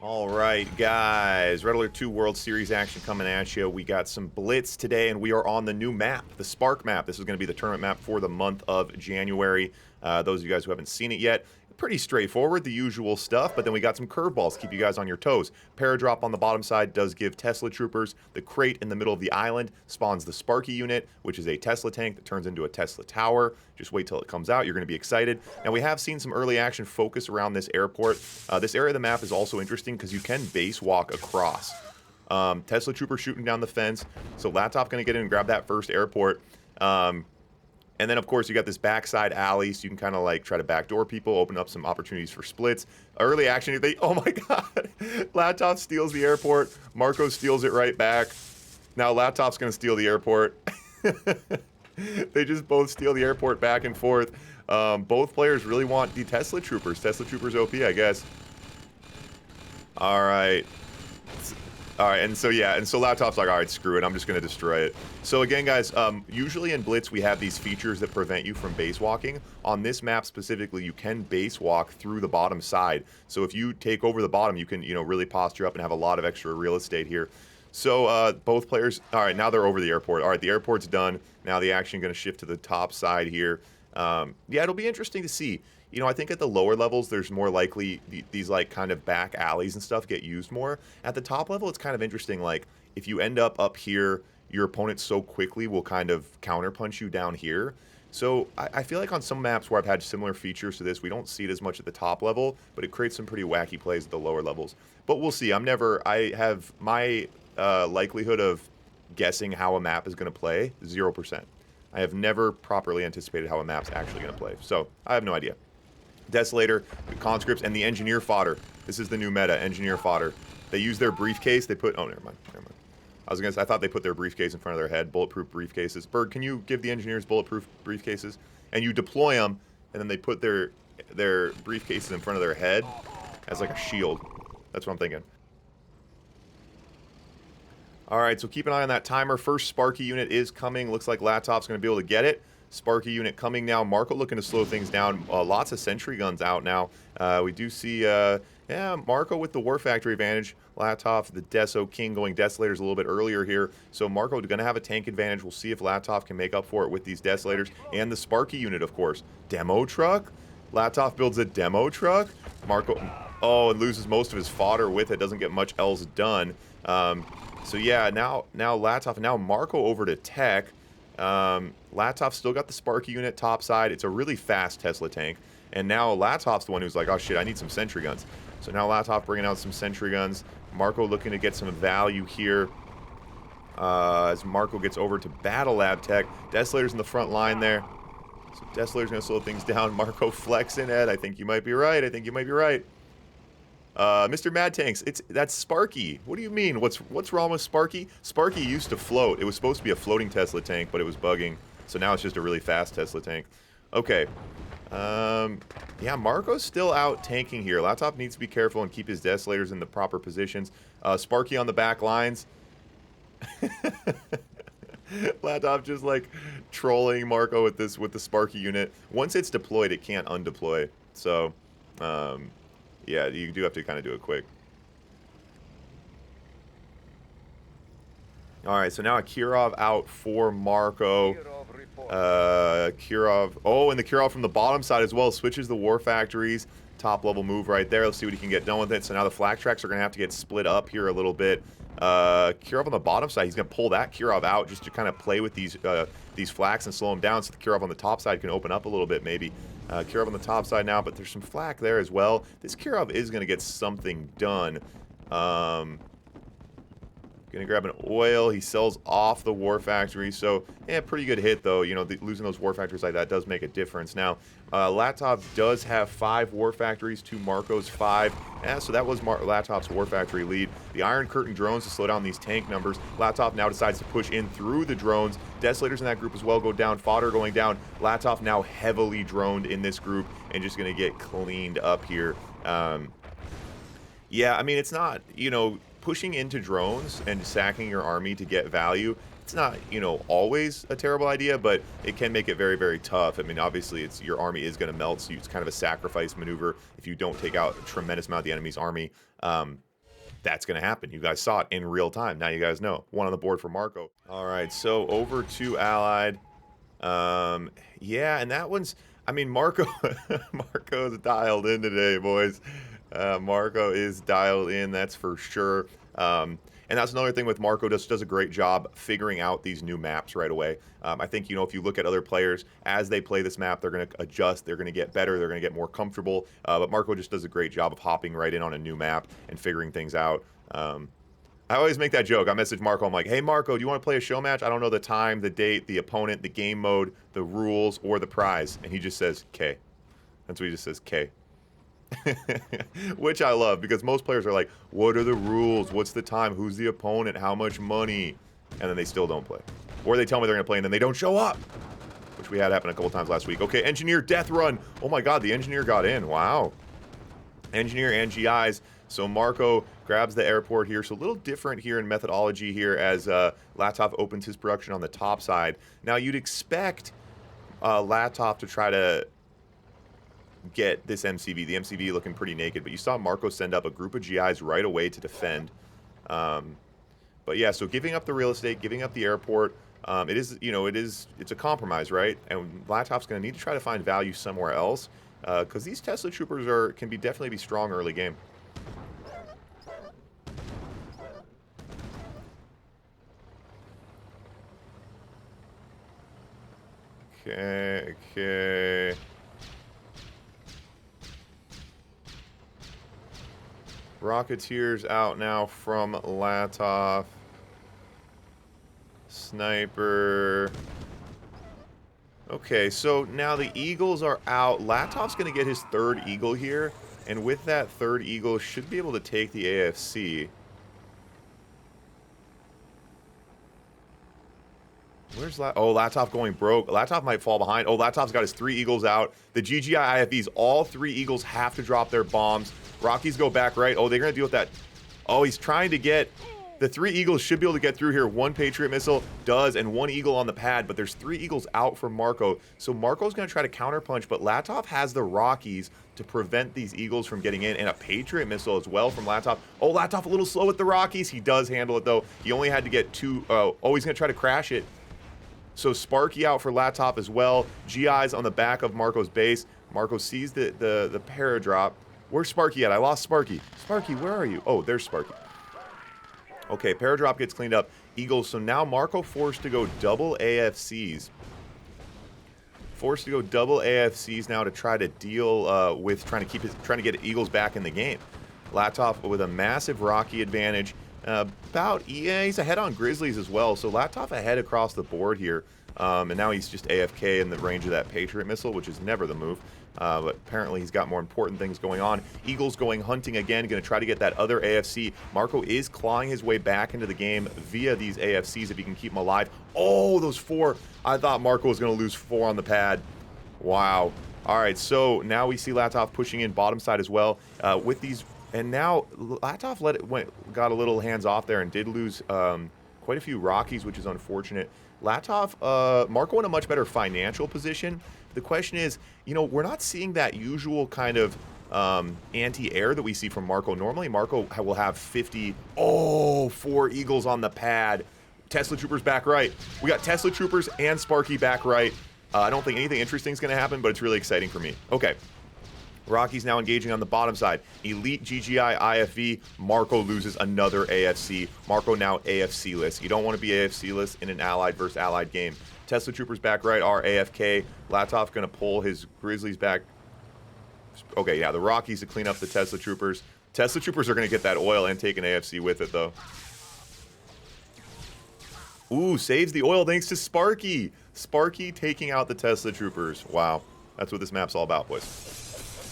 All right, guys. Red Alert 2 World Series action coming at you. We got some Blitz today, and we are on the new map, the Spark map. This is going to be the tournament map for the month of January. Those of you guys who haven't seen it yet, pretty straightforward, the usual stuff, but then we got some curveballs to keep you guys on your toes. Paradrop on the bottom side does give Tesla troopers. The crate in the middle of the island spawns the Sparky unit, which is a Tesla tank that turns into a Tesla tower. Just wait till it comes out. You're going to be excited. Now, we have seen some early action focus around this airport. This area of the map is also interesting because you can base walk across. Tesla trooper shooting down the fence. So Latof going to get in and grab that first airport. And then, of course, you got this backside alley, so you can kind of like try to backdoor people, open up some opportunities for splits. Early action, oh my god, Latof steals the airport. Marko steals it right back. Now Latof's going to steal the airport. They just both steal the airport back and forth. Both players really want the Tesla troopers. Tesla troopers OP, I guess. All right. All right, and so Latof's like, all right, screw it, I'm just going to destroy it. So again, guys, usually in Blitz, we have these features that prevent you from base walking. On this map specifically, you can base walk through the bottom side. So if you take over the bottom, you can, really posture up and have a lot of extra real estate here. So both players, all right, now they're over the airport. All right, the airport's done. Now the action going to shift to the top side here. Yeah, it'll be interesting to see. I think at the lower levels, there's more likely these like kind of back alleys and stuff get used more. At the top level, it's kind of interesting. Like if you end up here, your opponent so quickly will kind of counterpunch you down here. So I feel like on some maps where I've had similar features to this, we don't see it as much at the top level, but it creates some pretty wacky plays at the lower levels. But we'll see. I have my likelihood of guessing how a map is going to play, 0%. I have never properly anticipated how a map's actually going to play. So I have no idea. Desolator, the conscripts, and the engineer fodder. This is the new meta, engineer fodder. They use their briefcase. They put... Oh, never mind. I was going to say, I thought they put their briefcase in front of their head. Bulletproof briefcases. Berg, can you give the engineers bulletproof briefcases? And you deploy them, and then they put their briefcases in front of their head as like a shield. That's what I'm thinking. All right, so keep an eye on that timer. First Sparky unit is coming. Looks like Latof's going to be able to get it. Sparky unit coming now. Marko looking to slow things down. Lots of sentry guns out now. We do see, Marko with the War Factory advantage. Latof, the Deso King, going Desolators a little bit earlier here. So Marko going to have a tank advantage. We'll see if Latof can make up for it with these Desolators. And the Sparky unit, of course. Demo truck? Latof builds a demo truck. Marko, oh, and loses most of his fodder with it. Doesn't get much else done. So yeah, now Latof, now Marko over to tech. Latof still got the Sparky unit topside. It's a really fast Tesla tank. And now Latof's the one who's like, oh shit, I need some sentry guns. So now Latof bringing out some sentry guns. Marko looking to get some value here. As Marko gets over to Battle Lab Tech. Desolator's in the front line there. So Desolator's going to slow things down. Marko flexing it. I think you might be right. Mr. Mad Tanks, that's Sparky. What do you mean? What's wrong with Sparky? Sparky used to float. It was supposed to be a floating Tesla tank, but it was bugging. So now it's just a really fast Tesla tank. Okay. Yeah, Marko's still out tanking here. Latof needs to be careful and keep his Desolators in the proper positions. Sparky on the back lines. Latof just like trolling Marko with the Sparky unit. Once it's deployed, it can't undeploy. So, yeah, you do have to kind of do it quick. All right, so now a Kirov out for Marko. Kirov. Oh, and the Kirov from the bottom side as well switches the War Factories. Top level move right there. Let's see what he can get done with it. So now the flak tracks are going to have to get split up here a little bit. Kirov on the bottom side, he's going to pull that Kirov out just to kind of play with these flaks and slow them down so the Kirov on the top side can open up a little bit maybe. Kirov on the top side now, but there's some flak there as well. This Kirov is going to get something done. Gonna grab an oil. He sells off the War Factory. So, yeah, pretty good hit, though. Losing those War Factories like that does make a difference. Now, Latof does have 5 War Factories to Marko's 5. So that was Latof's War Factory lead. The Iron Curtain drones to slow down these tank numbers. Latof now decides to push in through the drones. Desolators in that group as well go down. Fodder going down. Latof now heavily droned in this group and just gonna get cleaned up here. Yeah, I mean, it's not, pushing into drones and sacking your army to get value, it's not, always a terrible idea, but it can make it very, very tough. I mean, obviously, your army is going to melt, so it's kind of a sacrifice maneuver if you don't take out a tremendous amount of the enemy's army. that's going to happen. You guys saw it in real time. Now you guys know. One on the board for Marko. All right, so over to Allied. Yeah, and that one's, I mean, Marko, Marko's dialed in today, boys. Marko is dialed in, that's for sure. And that's another thing with Marko, just does a great job figuring out these new maps right away. I think, you know, if you look at other players, as they play this map, they're going to adjust, they're going to get better, they're going to get more comfortable. But Marko just does a great job of hopping right in on a new map and figuring things out. I always make that joke. I message Marko. I'm like, hey, Marko, do you want to play a show match? I don't know the time, the date, the opponent, the game mode, the rules, or the prize. And he just says, K. That's what he just says, K. Which I love, because most players are like, what are the rules? What's the time? Who's the opponent? How much money? And then they still don't play. Or they tell me they're going to play and then they don't show up. Which we had happen a couple times last week. Okay, Engineer Death Run. Oh my god, the Engineer got in. Wow. Engineer and GIs. So Marko grabs the airport here. So a little different here in methodology here as Latof opens his production on the top side. Now you'd expect Latof to try to get this MCV. The MCV looking pretty naked, but you saw Marko send up a group of GIs right away to defend. But yeah, so giving up the real estate, giving up the airport, it is, you know, it's a compromise, right? And Latof's going to need to try to find value somewhere else because these Tesla Troopers can definitely be strong early game. Okay. Rocketeers out now from Latof. Sniper. Okay, so now the Eagles are out. Latof's going to get his third Eagle here. And with that third Eagle, should be able to take the AFC. Where's Latof going broke? Latof might fall behind. Oh, Latof's got his 3 Eagles out. The GGI IFVs, all 3 Eagles have to drop their bombs. Rockies go back right. Oh, they're going to deal with that. Oh, he's trying to get... The 3 Eagles should be able to get through here. 1 Patriot missile does, and 1 Eagle on the pad, but there's 3 Eagles out for Marko. So Marko's going to try to counterpunch, but Latof has the Rockies to prevent these Eagles from getting in, and a Patriot missile as well from Latof. Oh, Latof a little slow with the Rockies. He does handle it, though. He only had to get 2... Oh, he's going to try to crash it. So Sparky out for Latof as well. GI's on the back of Marko's base. Marko sees the paradrop. Where's Sparky at? I lost Sparky. Sparky, where are you? Oh, there's Sparky. Okay, paradrop gets cleaned up. Eagles. So now Marko forced to go double AFCs. Forced to go double AFCs now to try to deal with trying to get Eagles back in the game. Latof with a massive Rocky advantage. He's ahead on Grizzlies as well, so Latof ahead across the board here, and now he's just AFK in the range of that Patriot missile, which is never the move, but apparently he's got more important things going on. Eagles going hunting again, going to try to get that other AFC. Marko is clawing his way back into the game via these AFCs if he can keep them alive. Oh, those 4. I thought Marko was going to lose 4 on the pad. Wow. All right, so now we see Latof pushing in bottom side as well with these. And now Latof got a little hands off there and did lose quite a few Rockies, which is unfortunate. Marko in a much better financial position. The question is, you know, we're not seeing that usual kind of anti-air that we see from Marko. Normally, Marko will have 50. Oh, 4 Eagles on the pad. Tesla Troopers back right. We got Tesla Troopers and Sparky back right. I don't think anything interesting is going to happen, but it's really exciting for me. Okay. Rockies now engaging on the bottom side. Elite GGI IFV. Marko loses another AFC. Marko now AFC-less. You don't want to be AFC-less in an Allied versus Allied game. Tesla Troopers back right are AFK. Latof going to pull his Grizzlies back. Okay, yeah, the Rockies to clean up the Tesla Troopers. Tesla Troopers are going to get that oil and take an AFC with it, though. Ooh, saves the oil thanks to Sparky. Sparky taking out the Tesla Troopers. Wow, that's what this map's all about, boys.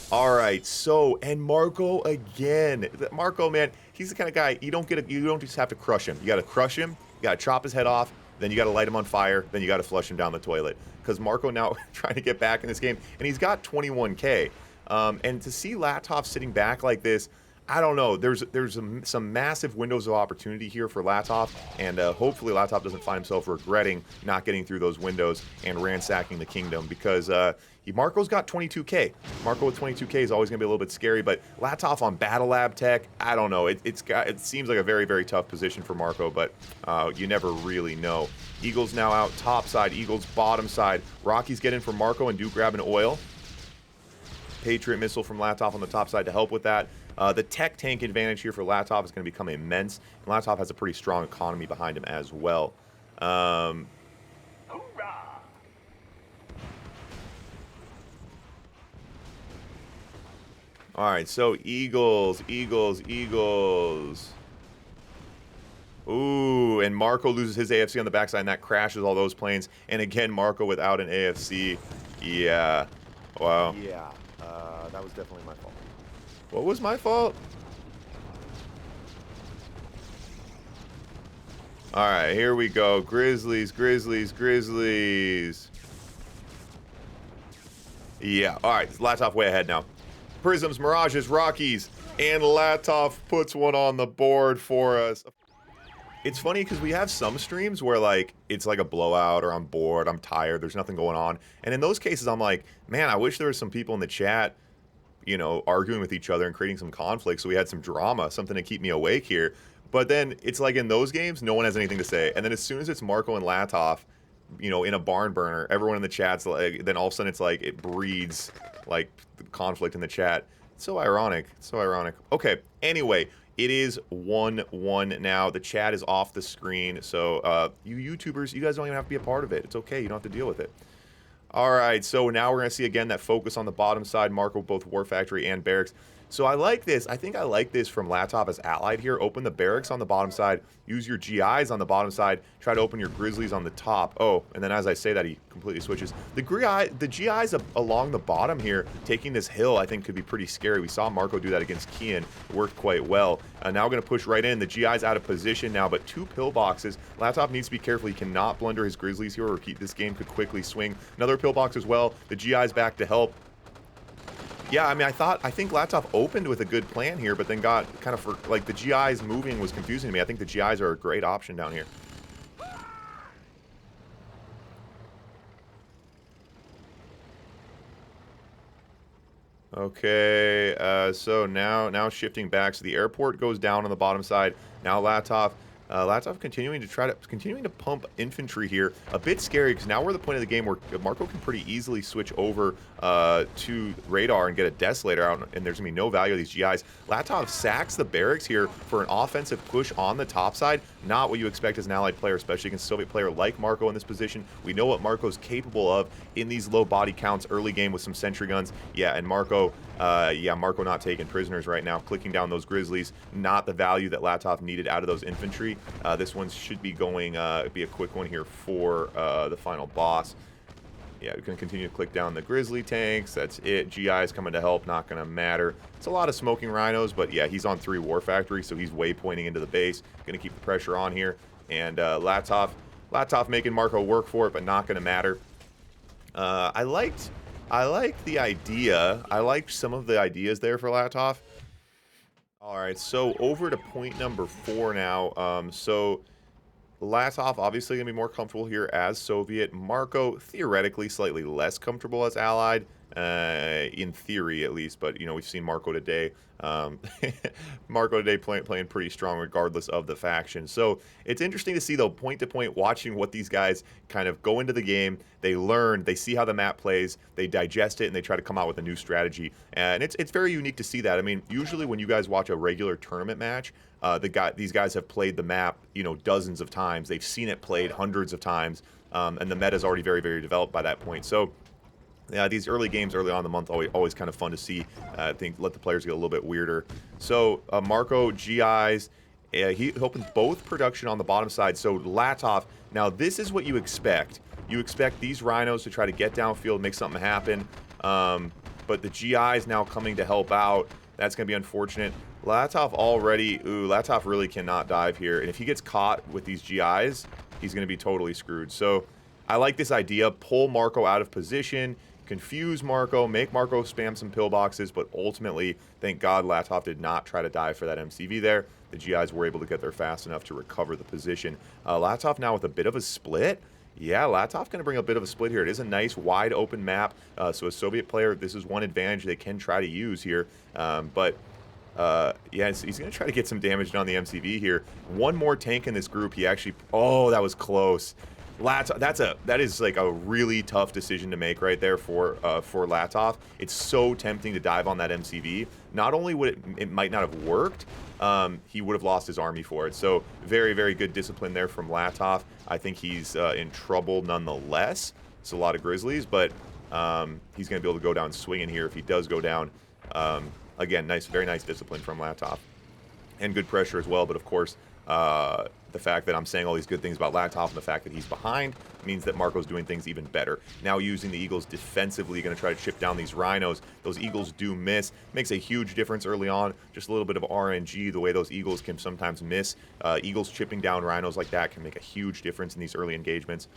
All right, so, and Marko again. Marko, man, he's the kind of guy, you don't just have to crush him. You got to crush him, you got to chop his head off, then you got to light him on fire, then you got to flush him down the toilet. Because Marko now trying to get back in this game, and he's got 21K. And to see Latof sitting back like this, I don't know. There's some massive windows of opportunity here for Latof, and hopefully Latof doesn't find himself regretting not getting through those windows and ransacking the kingdom, because Marko's got 22k. Marko with 22k is always going to be a little bit scary, but Latof on Battle Lab tech, I don't know. It seems like a very, very tough position for Marko, but you never really know. Eagles now out top side, Eagles bottom side. Rockies get in for Marko and do grab an oil. Patriot missile from Latof on the top side to help with that. The tech tank advantage here for Latof is going to become immense. And Latof has a pretty strong economy behind him as well. All right, so Eagles. Ooh, and Marko loses his AFC on the backside, and that crashes all those planes. And again, Marko without an AFC. Yeah. Wow. Yeah, that was definitely my fault. What was my fault? All right, here we go. Grizzlies. Yeah, all right, Latof way ahead now. Prisms, Mirages, Rockies, and Latof puts one on the board for us. It's funny because we have some streams where like it's like a blowout or I'm bored, I'm tired, there's nothing going on. And in those cases, I'm like, man, I wish there was some people in the chat, you know, arguing with each other and creating some conflict so we had some drama, something to keep me awake here. But then it's like in those games, no one has anything to say. And then as soon as it's Marko and Latof, you know, in a barn burner, everyone in the chat's like, then all of a sudden it's like it breeds like conflict in the chat. It's so ironic. It's so ironic. Okay, anyway. It is 1-1 now. The chat is off the screen. So you YouTubers, you guys don't even have to be a part of it. It's okay. You don't have to deal with it. All right. So now we're going to see again that focus on the bottom side. Marko both War Factory and Barracks. So I like this. I think I like this from Latof as allied here. Open the Barracks on the bottom side. Use your GIs on the bottom side. Try to open your Grizzlies on the top. Oh, and then as I say that, he completely switches. The GIs along the bottom here, taking this hill, I think could be pretty scary. We saw Marko do that against Kian. It worked quite well. Now we're going to push right in. The GI's out of position now, but 2 pillboxes. Latof needs to be careful. He cannot blunder his Grizzlies here, or this game could quickly swing. Another pillbox as well. The GI's back to help. Yeah, I mean, I think Latof opened with a good plan here, but then got kind of, like, the GIs moving was confusing to me. I think the GIs are a great option down here. Okay, so now shifting back. So the airport goes down on the bottom side. Now Latof continuing to pump infantry here. A bit scary because now we're at the point of the game where Marko can pretty easily switch over to radar and get a Desolator out, and there's gonna be no value of these GIs. Latof sacks the barracks here for an offensive push on the top side. Not what you expect as an allied player, especially against a Soviet player like Marko in this position. We know what Marko's capable of in these low body counts early game with some sentry guns. Yeah, and Marko not taking prisoners right now, clicking down those Grizzlies. Not the value that Latof needed out of those infantry. This one should be going, be a quick one here for the final boss. Yeah, we can continue to click down the Grizzly tanks. That's it. GI's coming to help. Not going to matter. It's a lot of smoking rhinos, but yeah, he's on 3 War Factory, so he's waypointing into the base. Going to keep the pressure on here. And Latof making Marko work for it, but not going to matter. I liked the idea. I liked some of the ideas there for Latof. All right, so over to point number 4 now. So Latof obviously going to be more comfortable here as Soviet. Marko theoretically slightly less comfortable as allied, in theory at least. But, you know, we've seen Marko today. Marko today playing pretty strong regardless of the faction. So it's interesting to see, though, point to point, watching what these guys kind of go into the game. They learn, they see how the map plays, they digest it, and they try to come out with a new strategy. And it's very unique to see that. I mean, usually when you guys watch a regular tournament match, these guys have played the map, you know, dozens of times. They've seen it played hundreds of times, and the meta is already very, very developed by that point. So yeah, these early games early on in the month always kind of fun to see. I think let the players get a little bit weirder. So Marko GIs, he opens both production on the bottom side. So Latof, now this is what you expect. You expect these rhinos to try to get downfield, make something happen. But the GIs now coming to help out. That's going to be unfortunate. Latof really cannot dive here. And if he gets caught with these GIs, he's going to be totally screwed. So I like this idea. Pull Marko out of position. confuse Marko, make Marko spam some pillboxes, but ultimately, thank God Latof did not try to dive for that MCV there. The GIs were able to get there fast enough to recover the position. Latof now with a bit of a split. Yeah, Latof going to bring a bit of a split here. It is a nice, wide open map, so a Soviet player, this is one advantage they can try to use here. Yeah, he's going to try to get some damage done on the MCV here. One more tank in this group. He actually... Oh, that was close. That is like a really tough decision to make right there for Latof. It's so tempting to dive on that MCV. Not only would it might not have worked, he would have lost his army for it. So very, very good discipline there from Latof. I think he's in trouble nonetheless. It's a lot of Grizzlies, but he's going to be able to go down swinging here if he does go down. Again, very nice discipline from Latof. And good pressure as well, but of course, the fact that I'm saying all these good things about Latof and the fact that he's behind means that Marko's doing things even better. Now using the Eagles defensively, going to try to chip down these Rhinos. Those Eagles do miss. Makes a huge difference early on. Just a little bit of RNG, the way those Eagles can sometimes miss. Eagles chipping down Rhinos like that can make a huge difference in these early engagements.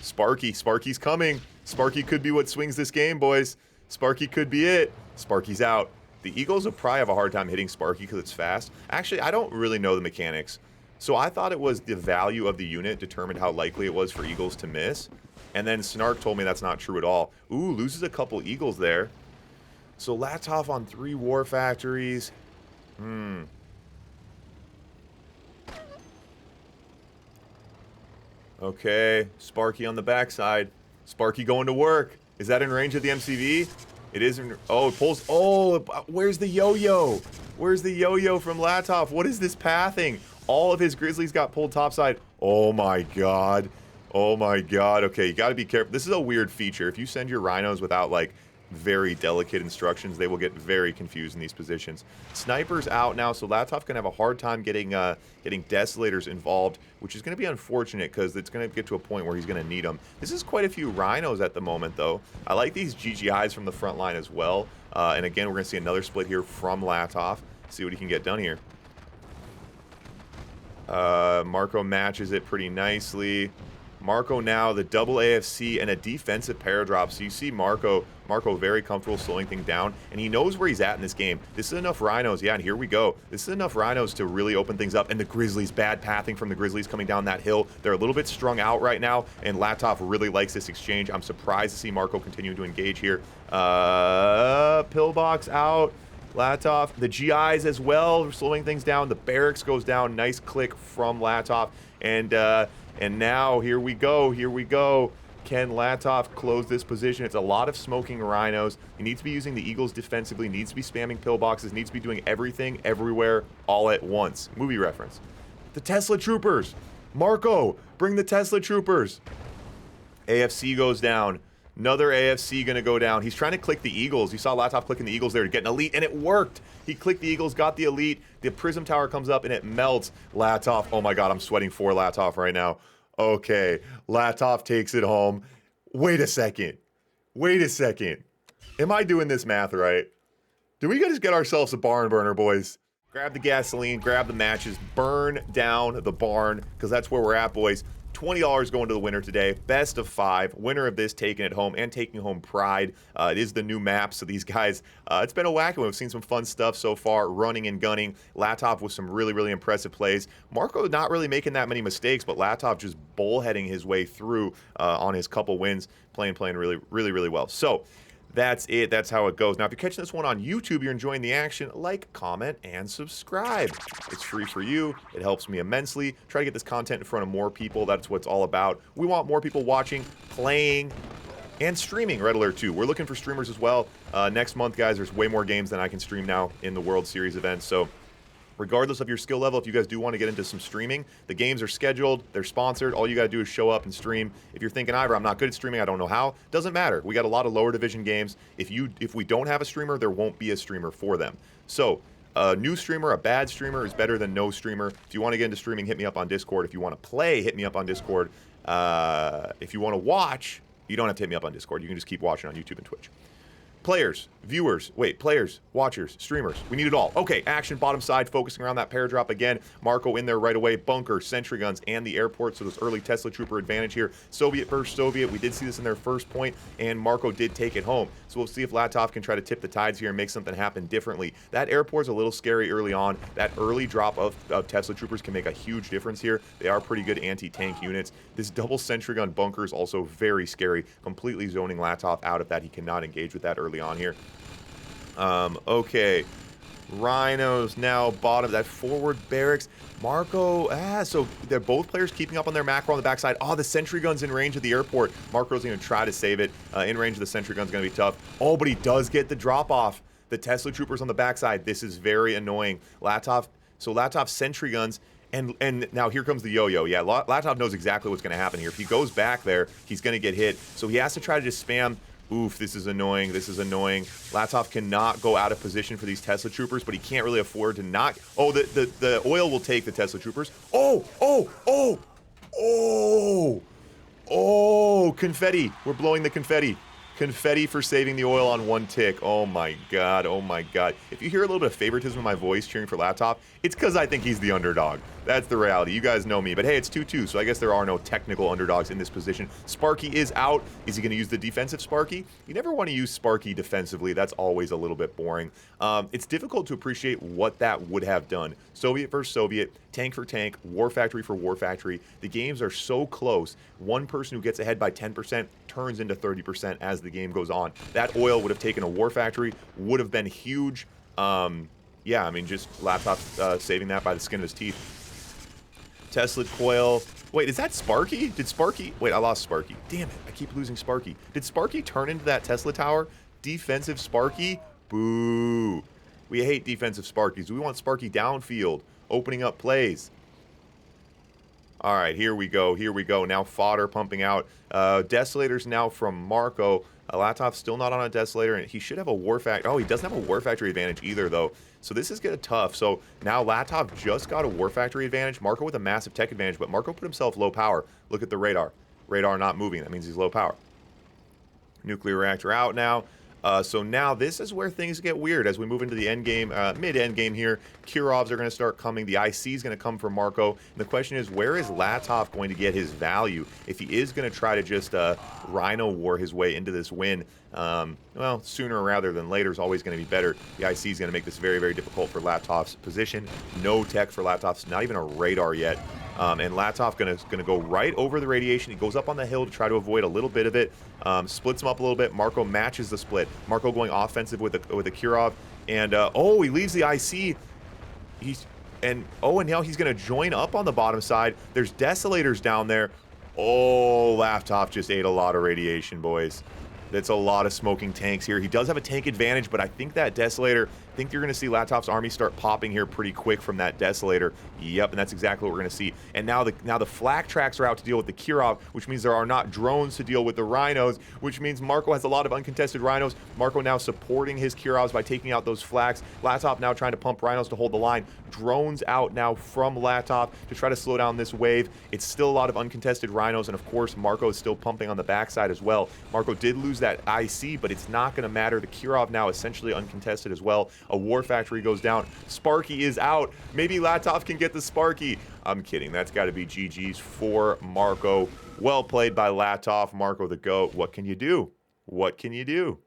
Sparky's coming. Sparky could be what swings this game, boys. Sparky could be it. Sparky's out. The Eagles would probably have a hard time hitting Sparky because it's fast. Actually, I don't really know the mechanics. So I thought it was the value of the unit determined how likely it was for Eagles to miss. And then Snark told me that's not true at all. Ooh, loses a couple Eagles there. So Latof on 3 war factories. Okay, Sparky on the backside. Sparky going to work. Is that in range of the MCV? It is in... Oh, it pulls... Oh, where's the yo-yo? Where's the yo-yo from Latof? What is this pathing? All of his Grizzlies got pulled topside. Oh my god. Oh my god. Okay, you gotta be careful. This is a weird feature. If you send your Rhinos without, like, very delicate instructions, they will get very confused in these positions. Sniper's out now, so Latof can have a hard time getting Desolators involved, which is going to be unfortunate because it's going to get to a point where he's going to need them. This is quite a few Rhinos at the moment, though. I like these GGIs from the front line as well. And again, we're going to see another split here from Latof. See what he can get done here. Marko matches it pretty nicely. Marko now, the double AFC and a defensive paradrop. So you see Marko very comfortable slowing things down, and he knows where he's at in this game. This is enough Rhinos. Yeah, and here we go. This is enough Rhinos to really open things up. And the Grizzlies, bad pathing from the Grizzlies coming down that hill. They're a little bit strung out right now, and Latof really likes this exchange. I'm surprised to see Marko continue to engage here. Pillbox out. Latof, the GIs as well, slowing things down. The barracks goes down. Nice click from Latof. And now, here we go. Can Latof close this position? It's a lot of smoking Rhinos. He needs to be using the Eagles defensively, needs to be spamming pillboxes, needs to be doing everything, everywhere, all at once. Movie reference. The Tesla Troopers. Marko, bring the Tesla Troopers. AFC goes down. Another AFC going to go down. He's trying to click the Eagles. You saw Latof clicking the Eagles there to get an elite, and it worked. He clicked the Eagles, got the elite. The Prism Tower comes up, and it melts. Latof, oh my god, I'm sweating for Latof right now. Okay, Latof takes it home. Wait a second. Am I doing this math right? Do we just get ourselves a barn burner, boys? Grab the gasoline, grab the matches, burn down the barn, because that's where we're at, boys. $20 going to the winner today. Best of 5. Winner of this taking it home and taking home pride. It is the new map, so these guys, it's been a wacky one. We've seen some fun stuff so far, running and gunning. Latof with some really, really impressive plays. Marko not really making that many mistakes, but Latof just bullheading his way through on his couple wins, playing really, really, really well. So that's it. That's how it goes. Now, if you're catching this one on YouTube, you're enjoying the action, like, comment, and subscribe. It's free for you. It helps me immensely. Try to get this content in front of more people. That's what it's all about. We want more people watching, playing, and streaming Red Alert 2. We're looking for streamers as well. Next month, guys, there's way more games than I can stream now in the World Series event. So regardless of your skill level, if you guys do want to get into some streaming, the games are scheduled, they're sponsored. All you got to do is show up and stream. If you're thinking, Ivor, I'm not good at streaming, I don't know how, doesn't matter. We got a lot of lower division games. If we don't have a streamer, there won't be a streamer for them. So a new streamer, a bad streamer is better than no streamer. If you want to get into streaming, hit me up on Discord. If you want to play, hit me up on Discord. If you want to watch, you don't have to hit me up on Discord. You can just keep watching on YouTube and Twitch. Players, viewers, wait, players, watchers, streamers. We need it all. Okay, action bottom side, focusing around that paradrop again. Marko in there right away. Bunker, sentry guns, and the airport. So those early Tesla Trooper advantage here. Soviet versus Soviet. We did see this in their first point, and Marko did take it home. So we'll see if Latof can try to tip the tides here and make something happen differently. That airport's a little scary early on. That early drop of Tesla Troopers can make a huge difference here. They are pretty good anti-tank units. This double sentry gun bunker is also very scary. Completely zoning Latof out of that. He cannot engage with that early on here. Okay. Rhinos now bottom. That forward barracks. Marko, so they're both players keeping up on their macro on the backside. Oh, the sentry gun's in range of the airport. Marko's going to try to save it. In range of the sentry gun's going to be tough. Oh, but he does get the drop off. The Tesla Troopers on the backside. This is very annoying. Latof, so Latov's sentry guns. And now here comes the yo-yo. Yeah, Latof knows exactly what's going to happen here. If he goes back there, he's going to get hit. So he has to try to just spam. Oof, this is annoying. This is annoying. Latof cannot go out of position for these Tesla Troopers, but he can't really afford to not. Oh, the oil will take the Tesla Troopers. Oh, confetti. We're blowing the confetti. Confetti for saving the oil on one tick. Oh my god, oh my god. If you hear a little bit of favoritism in my voice cheering for Latof, it's because I think he's the underdog. That's the reality. You guys know me. But hey, it's 2-2, so I guess there are no technical underdogs in this position. Sparky is out. Is he going to use the defensive Sparky? You never want to use Sparky defensively. That's always a little bit boring. It's difficult to appreciate what that would have done. Soviet versus Soviet, tank for tank, war factory for war factory. The games are so close. One person who gets ahead by 10% turns into 30% as the game goes on. That oil would have taken a war factory, would have been huge. Yeah, I mean, just Latof saving that by the skin of his teeth. Tesla coil. Wait, is that Sparky? Did Sparky... Wait, I lost Sparky. Damn it, I keep losing Sparky. Did Sparky turn into that Tesla tower? Defensive Sparky? Boo. We hate defensive Sparkies. We want Sparky downfield, opening up plays. All right, here we go. Here we go. Now fodder pumping out. Desolators now from Marko. Latof's still not on a Desolator, and he should have a War Factory. Oh, he doesn't have a War Factory advantage either, though. So this is getting tough. So now Latof just got a War Factory advantage. Marko with a massive tech advantage, but Marko put himself low power. Look at the radar. Radar not moving. That means he's low power. Nuclear reactor out now. So now this is where things get weird as we move into the end game, mid-end game here. Kirovs are going to start coming. The IC is going to come from Marko. And the question is, where is Latof going to get his value if he is going to try to just Rhino war his way into this win? Well, sooner rather than later is always going to be better. The IC is going to make this very, very difficult for Latof's position. No tech for Latof's, not even a radar yet. And Latof gonna go right over the radiation. He goes up on the hill to try to avoid a little bit of it. Splits him up a little bit. Marko matches the split. Marko going offensive with a Kirov, and oh, he leaves the IC. And now he's gonna join up on the bottom side. There's Desolators down there. Oh, Latof just ate a lot of radiation, boys. That's a lot of smoking tanks here. He does have a tank advantage, but I think that Desolator, I think you're going to see Latof's army start popping here pretty quick from that Desolator. Yep, and that's exactly what we're going to see. And now the flak tracks are out to deal with the Kirov, which means there are not drones to deal with the Rhinos, which means Marko has a lot of uncontested Rhinos. Marko now supporting his Kirovs by taking out those flaks. Latof now trying to pump Rhinos to hold the line. Drones out now from Latof to try to slow down this wave. It's still a lot of uncontested Rhinos, and of course, Marko is still pumping on the backside as well. Marko did lose that IC, but it's not going to matter. The Kirov now essentially uncontested as well. A War Factory goes down. Sparky is out. Maybe Latof can get the Sparky. I'm kidding. That's got to be GG's for Marko. Well played by Latof. Marko the GOAT. What can you do? What can you do?